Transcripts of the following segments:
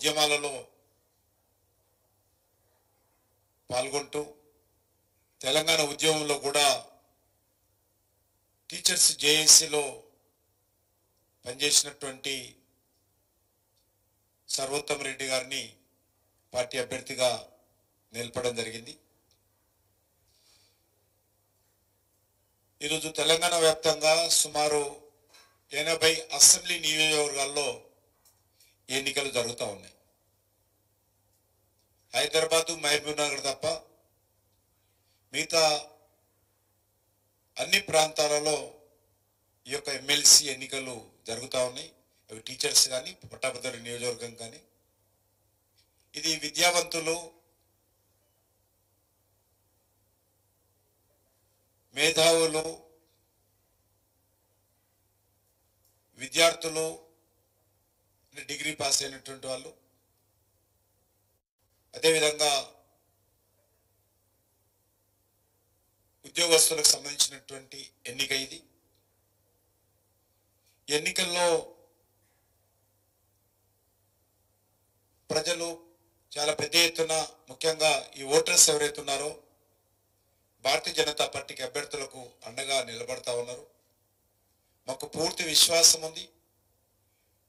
ఉద్యమాలలో పాల్గొంటూ తెలంగాణ ఉద్యమంలో కూడా టీచర్స్ జేఏసీలో పనిచేసినటువంటి సర్వోత్తమ రెడ్డి గారిని పార్టీ అభ్యర్థిగా నిలపడం జరిగింది. ఈరోజు తెలంగాణ వ్యాప్తంగా సుమారు 80 అసెంబ్లీ నియోజకవర్గాల్లో ఎన్నికలు జరుగుతూ ఉన్నాయి. హైదరాబాదు, మహబూబ్ నగర్ తప్ప మిగతా అన్ని ప్రాంతాలలో ఈ యొక్క ఎమ్మెల్సీ ఎన్నికలు జరుగుతూ ఉన్నాయి. అవి టీచర్స్ కానీ, పట్టభద్రుల నియోజకవర్గం కానీ. ఇది విద్యావంతులు, మేధావులు, విద్యార్థులు, డిగ్రీ పాస్ అయినటువంటి వాళ్ళు, అదేవిధంగా ఉద్యోగస్తులకు సంబంధించినటువంటి ఎన్నిక ఇది. ఎన్నికల్లో ప్రజలు చాలా పెద్ద ఎత్తున, ముఖ్యంగా ఈ ఓటర్స్ ఎవరైతే ఉన్నారో భారతీయ జనతా పార్టీకి అభ్యర్థులకు అండగా నిలబడతా ఉన్నారు. మాకు పూర్తి విశ్వాసం ఉంది.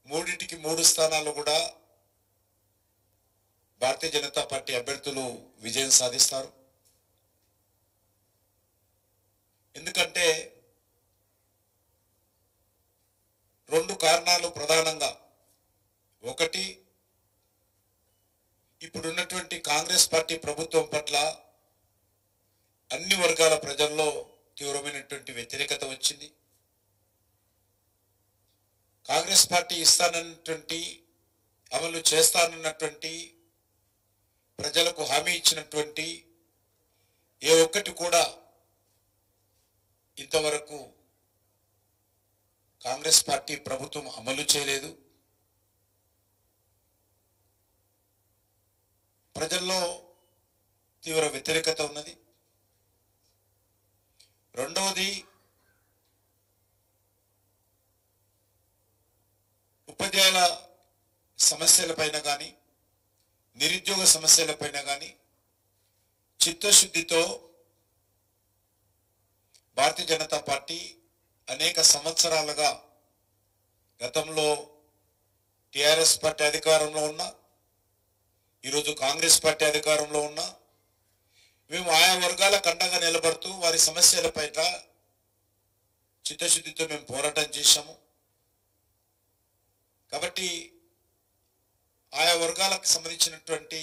3 స్థానాలు కూడా భారతీయ జనతా పార్టీ అభ్యర్థులు విజయం సాధిస్తారు. ఎందుకంటే 2 కారణాలు ప్రధానంగా. ఒకటి, ఇప్పుడున్నటువంటి కాంగ్రెస్ పార్టీ ప్రభుత్వం పట్ల అన్ని వర్గాల ప్రజల్లో తీవ్రమైనటువంటి వ్యతిరేకత వచ్చింది. కాంగ్రెస్ పార్టీ ఇస్తానన్నటువంటి, అమలు చేస్తానన్నటువంటి, ప్రజలకు హామీ ఇచ్చినటువంటి ఏ ఒక్కటి కూడా ఇంతవరకు కాంగ్రెస్ పార్టీ ప్రభుత్వం అమలు చేయలేదు. ప్రజల్లో తీవ్ర వ్యతిరేకత ఉన్నది. రెండవది, ఉపాధ్యాయుల సమస్యలపైన కానీ, నిరుద్యోగ సమస్యలపైన కానీ చిత్తశుద్ధితో భారతీయ జనతా పార్టీ అనేక సంవత్సరాలుగా, గతంలో టిఆర్ఎస్ పార్టీ అధికారంలో ఉన్నా, ఈరోజు కాంగ్రెస్ పార్టీ అధికారంలో ఉన్నా, మేము ఆయా వర్గాలకు అండగా నిలబడుతూ వారి సమస్యలపైన చిత్తశుద్ధితో మేము పోరాటం చేశాము. కాబట్టి ఆయా వర్గాలకు సంబంధించినటువంటి